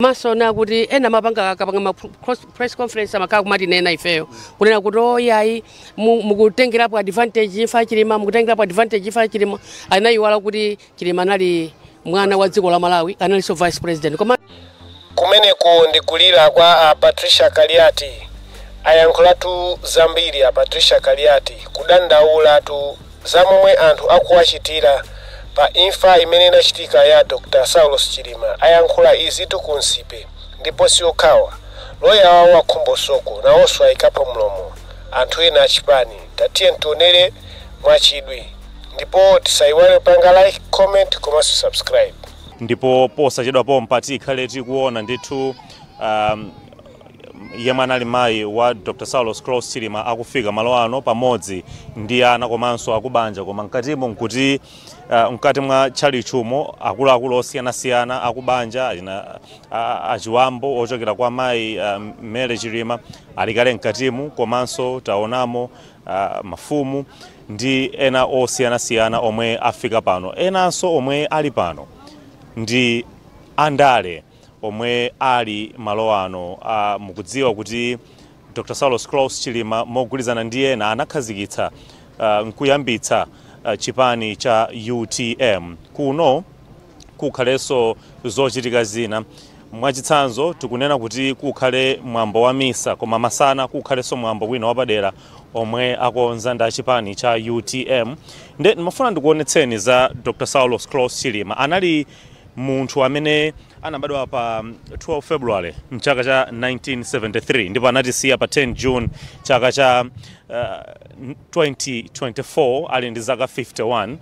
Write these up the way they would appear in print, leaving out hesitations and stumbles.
Masona kuti ena mapanga akapanga press conference amakaka kumati nena ifeyo kunena kuti oyai mukutengerapo advantage ifa chilima mukutengerapo advantage ifa chilima anayiwala kuti chilima anali mwana wa dziko la Malawi analinso vice president kumeneko ndikulira kwa Patricia Kaliati ayankhulatu zambiri Patricia Kaliati kudandaula tu zamomwe anthu akuwachitira pa imfa imene inachitika ya Dr. Saulos Chilima. Ayankhula izi tukunsipe ndipo siokhawa loya wawo wa Khombosoko nawonso ayikapo mlomo anthu ena achipani. Tatiye ntionere mwachidwi ndipo tisayiwale panga like, comment komanso subscribe. Ndipo posachedwa pompa tikhale tikuona ndithu yemwe anali mayi wa Dr. Saulos Cross Chilima akufika malo ano pamodzi ndi ana komanso akubanja koma mkatimo nkuti mkati mwa chalichumo akuluakulu osiyanasiyana akubanja achiwambo ochokera kwa mayi Mary Chilima alikale mkatimu komanso taonamo mafumu ndi ena osiyanasiyana omwe afika pano. Enanso omwe ali pano ndi andale omwe ali malo ano mukudziwa kuti Dr. Saulos Cross Chilima mogulizana ndi ena anakhazikitsa nkuyambitsa chipani cha UTM. Kuno kukhalenso zochitika zina mwachitsanzo tikunena kuti kukhale mwambo wa misa koma masana kukhalenso mwambo wina wapadera omwe akonza nda chipani cha UTM. Nde ndimafuna ndikuonetseni za Dr. Saulos Cross Chilima. Anali munthu amene anabadwa pa 12 February mchaka cha 1973 ndipo anatisiya pa 10 June chaka cha 2024 ali ndi zaka 51.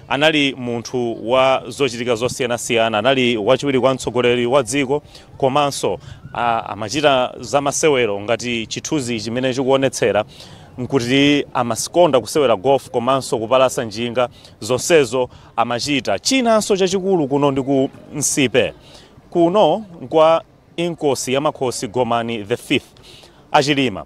Anali munthu wa zochitika zosiyanasiyana, anali wachiwiri kwa mtsogoleri wa dziko komanso amachita za masewero ngati chithunzi chimene chikuonetsera nkuti amasikonda kusewera golf komanso kupalasa njinga zonsezo amachita. Chinanso chachikulu kuno ndi ku Nsipe kuno kwa inkosi ya makhosi Gomani the 5th Achilima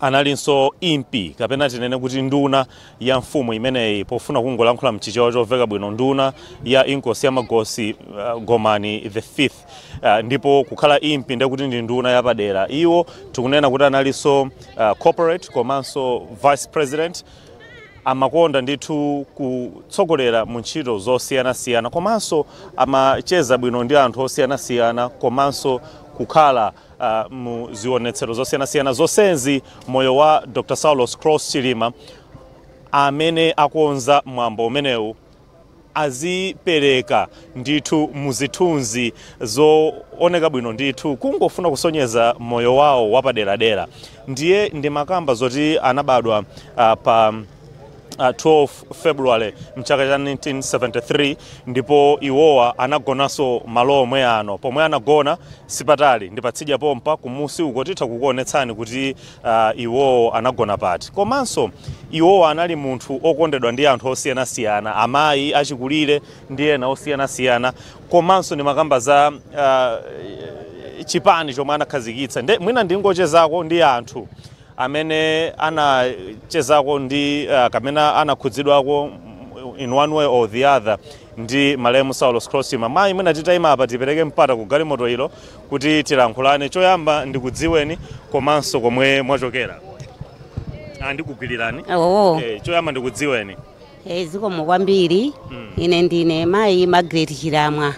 analinso impi kapena tinene kuti nduna ya mfumu imeneyi pofuna kungolankhula mchichewa choveka bwino nduna ya inkosi ya magosi Gomani the 5th ndipo kukhala impi ndekuti ndi nduna yapadera. Iwo tikunena kuti analinso corporate komanso vice president amakonda ndithu kutsogolera mu ntchito zosiyanasiyana komanso amacheza bwino ndi anthu osiyanasiyana komanso kukhala mu zionetsero zosiyanasiyana zonsenzi moyo wa Dr. Saulos Cross Chilima amene akonza mwambo umenewu azipereka ndithu muzithunzi zooneka bwino ndithu kungofuna kusonyeza moyo wawo wapaderadera. Ndiye ndi makamba zoti anabadwa pa 12 February mchaka cha 1973 ndipo iwowa anagonanso malo omwe ano pomwe anagona sipatali ndipatsidya pompa kumusi uko titha kukuonetsani kuti iwowo anagona pati. Komanso iwowa anali munthu okondedwa ndi anthu osiyanasiyana, amayi achikulire ndi ena osiyanasiyana komanso ndi makamba za chipani chomwe anakhazikitsa. Mwina ndingochezako ndi anthu amene anachezako ndi kamena anakhudzidwako in one way or the other ndi malemu Saulos Cross Chilima. Mayi mwina titayima apa tipereke mpata ku galimoto ilo kuti tilankhulane. Choyamba ndikudziweni komanso komwe mwachokera. Ndikugwirirani. Choyamba ndikudziweni. Zikomo kwambiri. Ine ndine mayi Margaret Chilamwa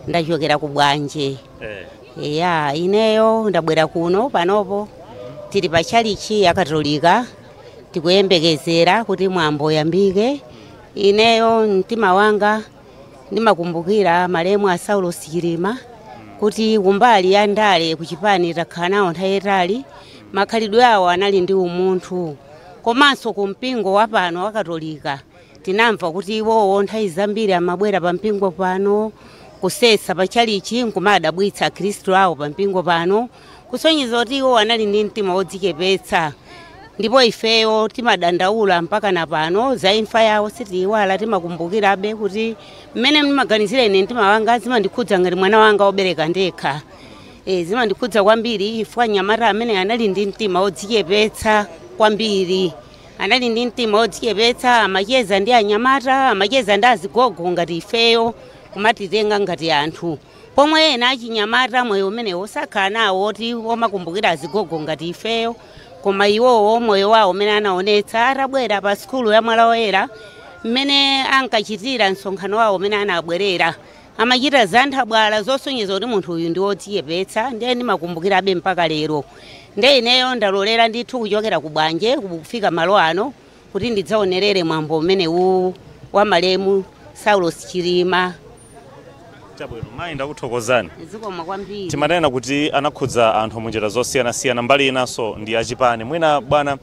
ndachokera ku Bwanje. Ineyo ndabwera kuno panopo tili pa chalichi ya Katolika tikuyembekezera kuti mwambo yambike. Ineyo mtima wanga ndimakumbukira malemu a Saulos Chilima kuti kumbali ya ndale kuchipani takhala nawo nthawi yayitali. Makhalidwe awo anali ndi umunthu komanso ku mpingo wa pano wa Katolika tinamva kuti iwowo nthawi zambiri amabwera pa mpingo pano kusesa pa chalichi nkumadabwitsa Khristu awo pa mpingo pano kusonyeza kuti iwo anali ndi mtima wodzichepetsa. Ndipo ifeyo timadandaula mpaka na pano za imfa yawo sitiyiwala timakumbukirabe kuti mmene ndimaganizira ine mtima wanga zimandikhudza ngati mwana wanga wobereka ndekha. Zimandikhudza kwambiri ifwa nyamata amene anali ndi mtima wodzichepetsa kwambiri. Anali ndi mtima wodzichepetsa amacheza ndi anyamata amacheza ndi azigogo ngati ifeyo kumatitenga ngati anthu. pomwe ena achinyamata moyo umene osakhala nawo oti omakumbukira azigogo ngati ifeyo, koma iwowo moyo wawo umene anaonetsa atabwera pa sikulu ya Mwala Woyera mmene ankachitira msonkhano wawo umene anabwerera amachita zanthabwala zosonyeza kuti munthu uyu ndi wodziyepetsa, ndiye ndimakumbukirabe mpaka lero. Ndiye ineyo ndalolera ndithu kuchokera ku bwanje kufika malo ano kuti ndidzaonerere mwambo umene wa malemu Saulos Chilima. Chabwino mayi ndakuthokozani. Zikoma kwambiri. Timanena kuti anakhudza anthu munjira zosiyana-siyana, mbali inanso ndi achipani. Mwina bwana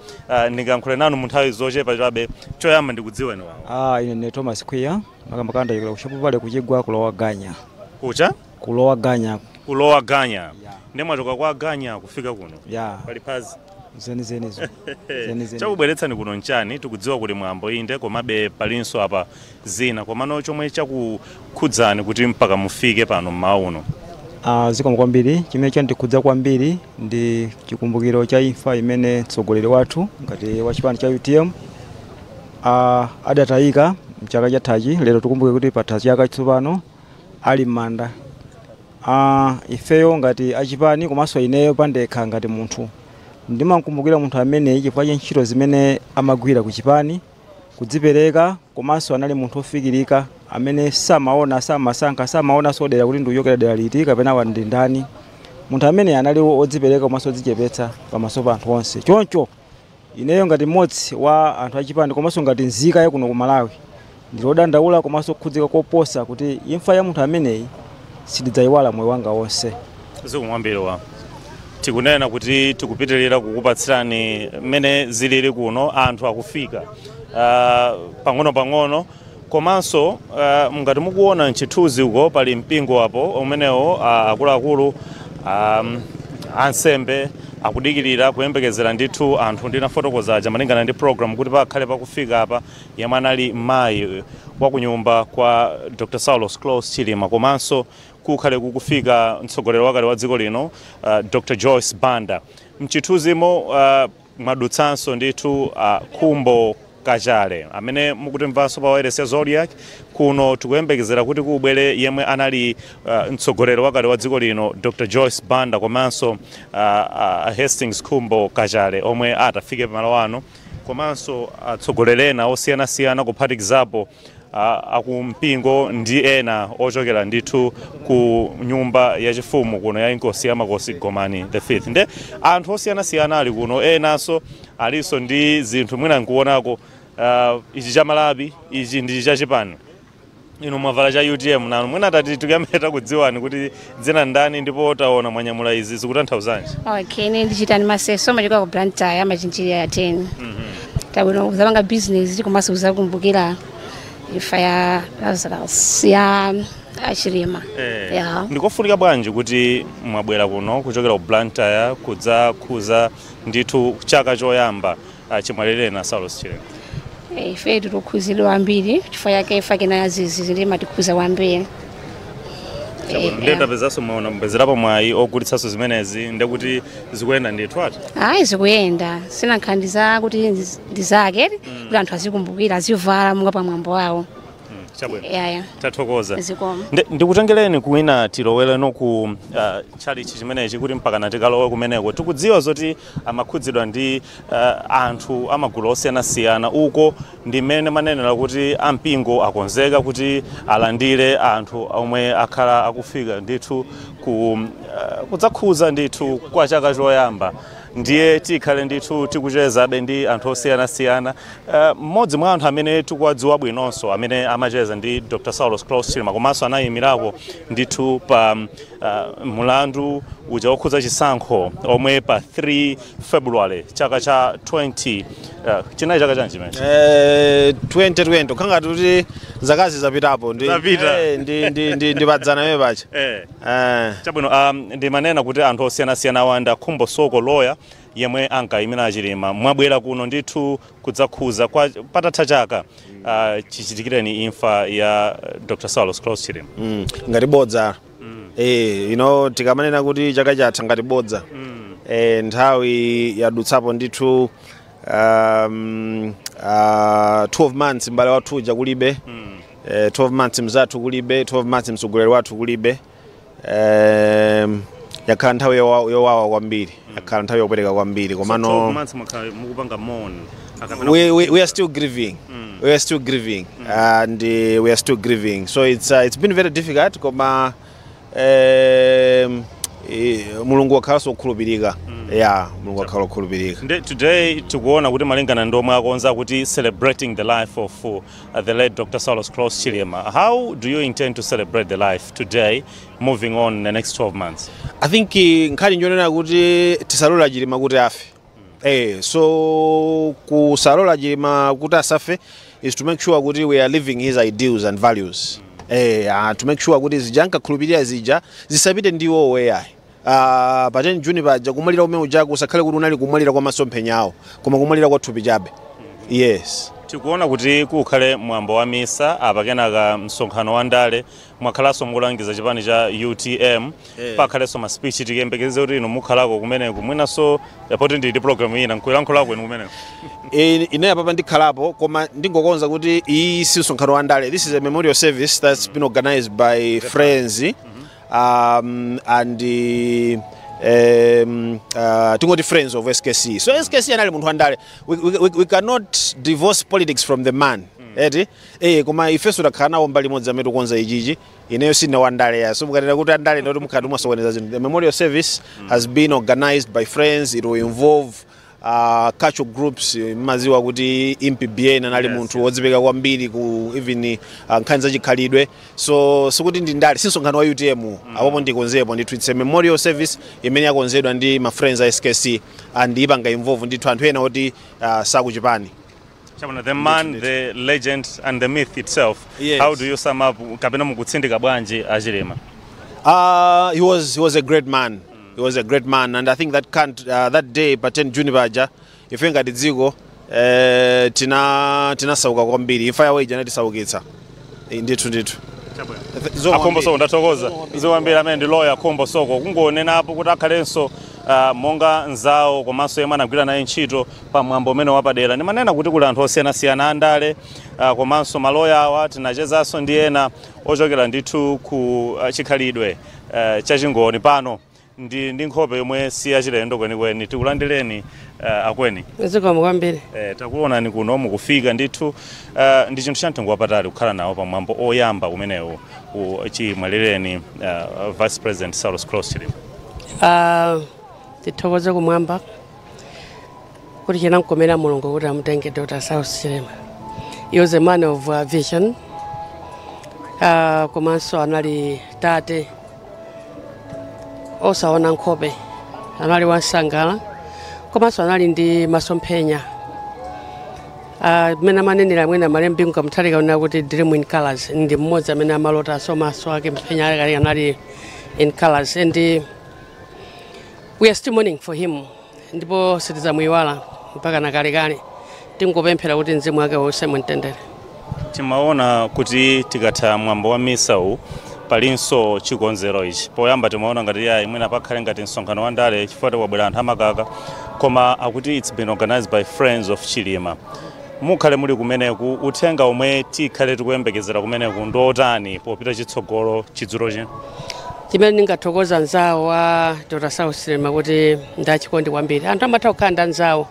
ndingayankhule nanu mu nthawi zochepa chabe, choyamba ndikudziweni wawo. Ine ne Thomas Kwiya, makambakanda yikula kushapu pale kuchigwa kulowa Ganya. Kucha? Kulowa Ganya. Kulowa Ganya. Ndi mwachoka kwa Ganya kufika kuno. Pali phazi. Zenizo. Chakubweretsani kuno nchani, tikudziwa kuti mwambo inde komabe palinso apa zina, komano chomwe chakukhudzani kuti mpaka mufike pano mmawa uno. Zikoma kwambiri, chimene chandikhudza kwambiri ndi chikumbukiro cha imfa imene mtsogoleri wathu ngati wa chipani cha UTM adatayika mchaka chathachi. Lero tikumbuke kuti patha chaka chitsopano ali m'manda. Ifeyo ngati achipani komanso ineyo pandekha ngati munthu ndimakumbukira munthu amene chifukwa cha ntchito zimene amagwira ku chipani, kudzipereka, komanso anali munthu ofikirika amene samaona, samasankha, samaona sodera kuti ndiyokera dera liti kapena wa ndi ndani. Munthu amene anali odzipereka komanso odzichepetsa pamaso pa anthu onse. Choncho ineyo ngati mmodzi wa anthu achipani komanso ngati nzika ya kuno ku Malawi ndilodandaula komanso kukhudzika koposa kuti imfa ya munthu ameneyi sindidzayiwala moyo wanga wonse. Zikumwambiro tikunena kuti tikupitirira kukupatsirani mmene zilili kuno, anthu akufika pang'ono-pang'ono, komanso ngati mukuona nchithunzi uko pali mpingo apo umenewo akuluakulu ansembe akudikirira kuyembekezera ndithu anthu ndinafotokoza aja malingana ndi program kuti pakhale pakufika apa yemwe anali mayi wa kunyumba kwa Dr. Saulos Klaus Chilima, komanso kukhale kukufika mtsogoleri wakale wa dziko lino Dr. Joyce Banda. Mchithunzimo mwadutsanso ndithu Khumbo Kachale amene mukutimvanso pa wireless ya Zodiac kuno. Tikuyembekezera kuti kubwere yemwe anali mtsogoleri wakale wa dziko lino Dr. Joyce Banda komanso Hastings Khumbo Kachale omwe atafike pamalo ano, komanso atsogolerena osiyana-siyana kuphatikizapo akumpingo ndi ena ochokera ndithu ku nyumba yachifumu kuno ya inkosi ya Makosi Gomani the 5th. Nde anthu osiyana-siyana ali kuno, enanso aliso ndi zinthu mwina nkuonako ichi cha Malawi, ichi ndi cha chipani. Ino mwavala cha UTM nanu mwina tati tukuyameta kudziwani kuti dzina ndani ndipo taona mwanyamula izi zikutanthauzanji. Okay, ndichitani maseso machoka ku Blantyre amachinjiri ya 10. Tabwino uzapanga business komanso uzakumbukira imfa ya Lazarus ya Chilima. Ndikofunika bwanji kuti mwabwera kuno kuchokera ku Blantyre kudzakhuza ndithu chaka choyamba chimwalirena Saulos Chilima? Ife tikukhuzidwa wambiri chifukwa yake imfa kena yazizi zili matikhuza wambiri. Ndenda pezaso mwaona mbezerapo mwayi ogulitsaso zimenezi ndekuti zikuyenda ndithu ati? Zikuyenda. Sina nkhandiza kuti ndizake kuti anthu azikumbukira azivala munga pa mwambo wawo. Chabwino. Tathokoza. Zikoma. Ndikutengereni kuwina tiloweleno ku chalichi chimenechi kuti mpaka natikalowe kumeneko. Tikudziwa zoti amakhudzidwa ndi anthu amagulu osiyana-siyana uko ndi mmene manenera kuti ampingo akonzeka kuti alandire anthu omwe akhala akufika ndithu kudzakhuza ndithu kwa chaka choyamba. Ndiye tikhale ndithu tikuchezabe ndi anthu osiyana-siyana. Mmodzi mwa anthu amene tikuwadziwa bwinonso amene amacheza ndi Dr. Saulos Klaus Chilima komanso anayimirako ndithu pa mulandu uja wokhudza chisankho omwe pa 3 February chaka cha 20 chinayi chaka chanji chimene 2020 khangati kuti zakazi zapitapo ndi padzana me pacha. Chabwino ndimanena kuti anthu osiyana-siyana awanda Khumbo Soko lawyer yemwe ankayimira Chilima mwabwera kuno ndithu kudzakhuza kwa patatha chaka chichitikireni imfa ya Dr. Saulos Klaus Chilima. Ngati bodza. Tikamanena kuti chaka chatha ngati bodza. Nthawi yadutsapo ndithu 12 months mbale wathu uja kulibe. 12 months mzathu kulibe, 12 months mtsogoleri wathu kulibe. yakhala nthawi yowawa kwambiri, yakhala nthawi yopweteka kwambiri komano we are still grieving. We are still grieving, and we are still grieving. So it's been very difficult. Koma mulungu wakhala sokhulupirika. Yeah, mulungu wakhala sokhulupirika. Today tikuona kuti malingana ndomwe akonza kuti celebrating the life of the late Dr. Saulos Klaus Chilima. How do you intend to celebrate the life today, moving on in the next 12 months? I think nkhani njonena kuti tisalola Chilima kuti afe. So kusalola Chilima kuti asafe is to make sure kuti we are living his ideals and values. To make sure kuti zijanka khulupirira zija zisapite ndiwo weya. Pateni Juni baja kumalira umene uja kusakhale kuti unali kumalira kwa masomphenya awo koma kumalira kwa thupi chabe. Yes. Tikuona kuti kukhale mwambo wa misa apakenaka msonkhano wa ndale mwakhalanso mukulangiza chipani cha UTM pakhalenso ma speech tikembekeze kuti ino mukhalako kumeneko mwinaso yapoti ndi program ina nkuyalankhulako inu kumeneko. Ine apapa ndikhalapo koma ndingokonza kuti iyi si msonkhano wa ndale. This is a memorial service that's been organized by friends and tingoti friends of SKC. So SKC anali munthu andale. We cannot divorce politics from the man. Koma ifeso takhala nawo mbali modzi amene tikonza ichichi ineyo sina wandale ya so mukanena kuti andale ndoti mukhati mwasokoneza zinthu. The memorial service has been organized by friends. It will involve cultural groups. Maziwa kuti MPBN anali munthu wodzipeka kwambiri ku even nkhani zachikhalidwe. So sikuti ndi ndale sinsonkhano wa UTM apopo ndikonzepo ndithu. It's a memorial service imene yakonzedwa ndi ma friends a SKC and ipanga involve ndithu anthu ena oti sakuchipani. The man, the legend and the myth itself. Yes. How do you sum up kapena mukutsindika bwanji Chilima? He was a great man. He was a great man, and I think that day paten Juni baja ife ngati dziko tinasauka kwambiri. Ifa yawo ija natisaukitsa ndithu. Akhombo soko ndathokoza ziwambira amene ndi lawyer Akhombo Soko kungonena apo kuti akhalenso monga nzawo komanso yemwe anagwira naye ntchito pa mwambo umene wapadera. Ndimanena kuti kuli anthu osiyanasiyana andale komanso maloya awa tinachezanso ndi ena ochokera ndithu ku chikhalidwe chachingoni pano ndi nkhope yomwe si yachilendo kwenikweni. Tikulandireni akweni. Zikomo kwambiri. Takuonani kuno mukufika ndithu ndi chinthu chamtengo wapatali kukhala nawo pa mwambo oyamba umenewu chimwalireni Vice President Saulos Klaus Chilima. Tithokoze kumwamba kuti chinamkomera mulungu kuti amutenge Dr. Saulos Chilima. He was a man of vision. Komanso anali tate osaona nkhope, anali wansangala komanso anali ndi masomphenya mene amanenera mwina malembi nkamuthalika una kuti dream in colors. Ndi mmodzi amene amalota maso ake mphenya ake anali in colors, and we are still mourning for him. Ndipo sitizamuyiwala mpaka nakalekale. Tingopemphera kuti mzimu wake wonse mumtendere. Timaona kuti tikatha mwambo wa misa uwu palinso chikonzero ichi. Poyamba timaona ngati yayi mwina pakhale ngati msonkhano wa ndale chifukwa kwabwera anthu amakaka koma akuti it's been organized by friends of Chilima. Mukhale muli kumeneku uthenga omwe tikhale tikuyembekezera kumeneku ndotani popita chitsogolo chidzulo chino? Chimene ndingathokoza nzawo wa Dr. Saulos Chilima kuti ndachikondi kwambiri. Anthu amatha kukhala ndi anzawo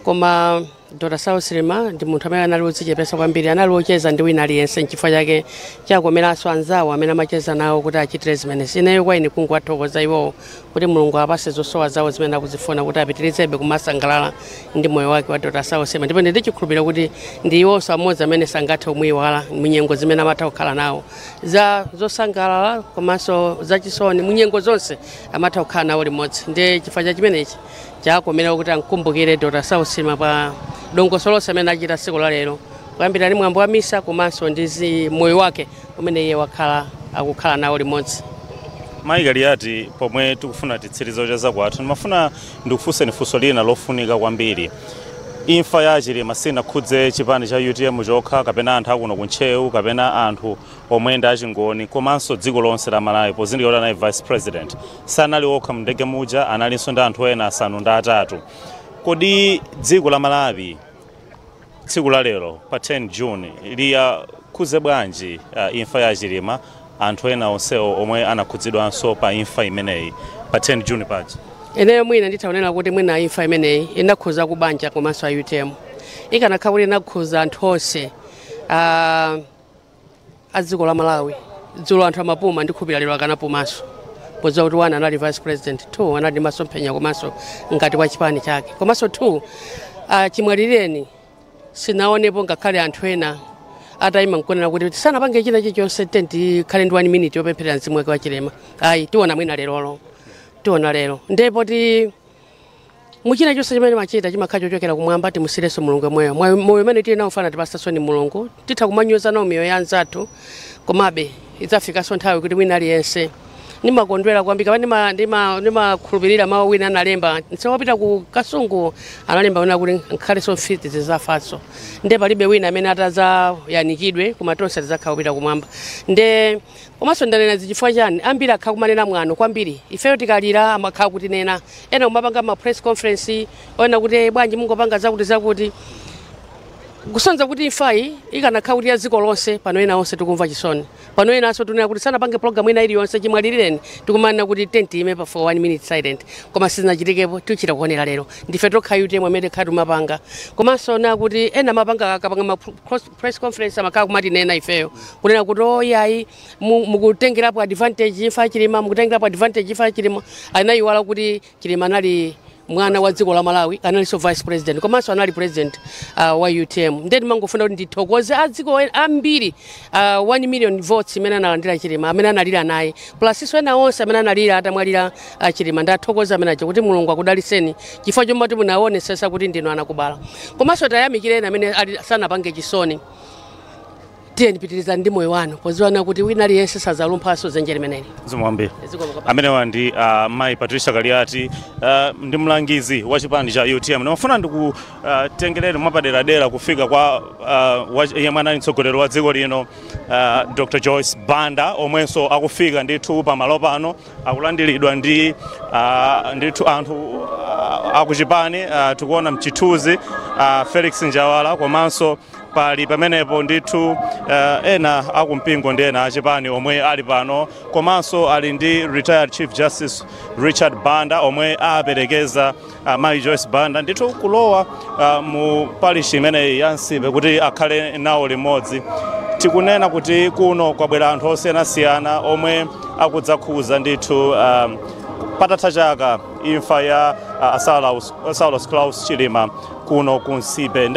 koma Dr. Saulos Chilima ndi munthu amene anali wodzichepesa kwambiri, anali wocheza ndi wina aliyense n'chifukwa chake chakomeranso anzawo amene amacheza nawo kuti achitire zimenezi. Ineyo kwa ine kunguwathokoza iwowo kuti mulungu apase zosowa zawo zimene akuzifuna kuti apitirizebe kumasangalala ndi moyo wake wa Dr. Saulos Chilima. Ndipo ndichikhulupirira kuti ndi iwonso amodzi amene sangathe kumuyiwala munyengo zimene amatha kukhala nawo za zosangalala komanso zachisoni. Munyengo zonse amatha kukhala nawo limodzi. Ndi chifukwa cha chimenechi chakomera kuti ankumbukire Dr. Saulos Chilima pa dongosolo amene achita tsiku la lero kuyambira ndi mwambo wa misa komanso ndi moyo wake umene iye akukhala nawo limodzi. Mayi Kaliati, pomwe tikufuna titsirizo cha zakwathu ndimafuna ndikufunseni funso lina lofunika kwambiri. Imfa ya Chilima sinakhudze chipani cha UTM chokha kapena anthu akuno kuntcheu kapena anthu omwe ndi achingoni komanso dziko lonse la Malawi pozindikira naye Vice President sanali okha mndege muja, analinso ndi anthu ena asanu ndi atatu. Kodi dziko la Malawi tsiku la lero pa 10 June liyakhudze bwanji imfa ya Chilima anthu ena onsewo omwe anakhudzidwanso pa imfa imeneyi pa 10 June paja? Ineyo mwina nditaonera kuti mwina imfa imeneyi inakhuza kubanja komanso a UTM. Ikanakhala kuti inakhuza anthu onse a dziko la Malawi. Dzulo anthu amapuma ndikhupira lero akanapumanso. Poza kuti 1 anali vice president, 2 anali masomphenya komanso ngati kwa chipani chake. Komanso 2 chimwalireni sinaonepo ngakhale anthu ena atayima nkunena kuti sanapange china chilichonse tikhale ndi 1 minute yopempherera mzimu wake wa chilema. Ayi tiona mwina lerolo. Tiona lero. Ndipo muchina chonse chimene machita chimakhala chochokera kumwamba timusireso mulungu mweyo. Moyo umene tili nawo ufana tipasasoni mulungu. Titha kumanyoza nawo miyoyo ya anzathu. Komabe idzafikanso nthawi kuti wina aliyense nimakondwera kwambika ndimakhulupirira mawu wina analemba nsewapita ku Kasungu analemba wina kuti nkhalenso mfiti zizafanso nde palibe wina amene atazayanikidwe koma tonse tizakhala kupita kumwamba nde komanso ndanena zichifukwa chani ambiri akhala kumanena mwano kwambiri ifeyo tikalira amakhala kuti nena ena kumapanga ma press conference ona kuti bwanji mungopanga zakuti kusonza kuti imfayi ikanakhala kuti ya dziko lonse pano ena onse tikumva chisoni pano ena aso tunena kuti sanapange program ina iliyonse chimwalireni tikumanena kuti tent ime pa for 1 minute silent koma sizinachitikepo tichita kuonera lero ndife tokha UTM amene khatu mapanga komanso na kuti ena mapanga akapanga ma press conference amakhala kumati nena ifeyo kunena kuti oyayi mukutengerapo advantage imfa chilima mukutengerapo advantage imfa chilima anayiwala kuti chilima anali mwana wa dziko la Malawi analinso vice president komanso anali president wa UTM ndeni mangofuna kuti ndithokoze a dziko ambiri 1 million votes imene analandira chilima amene analira naye plus iso ena onse amene analira atamwalira chilima ndathokoza amene acho kuti mulungu akudaliseni chifukwa chomwe kuti munaonesesa kuti ndinu anakubala komanso tayamikireni amene sanapange chisoni tiyeni pitiriza ndi moyo wanu poziwana kuti wina aliyense sazalumphaso zenjeri meneli zimwambe amenewa ndi Mai Patricia Kaliati ndi mlangizi wa chipani cha UTM ndimafuna ndikutengereni mwapaderadera kufika kwa yemwe anali mtsogoleri wa dziko lino Dr. Joyce Banda omwenso akufika ndithu pamalo pano akulandiridwa ndi ndithu anthu akuchipani tikuona mchithuzi Felix Njawala komanso pali pamenepo ndithu ena akumpingo ndi ena achipani omwe ali pano komanso ali ndi retired Chief Justice Richard Banda omwe aperekeza Mai Joyce Banda ndithu kulowa mu parish imeneyi ya Nsipe kuti akhale nawo limodzi tikunena kuti kuno kwabwera anthu osiyanasiyana omwe akudzakhuza ndithu patatha chaka imfa ya Saulus Klaus Chilima kuno ku Nsipe.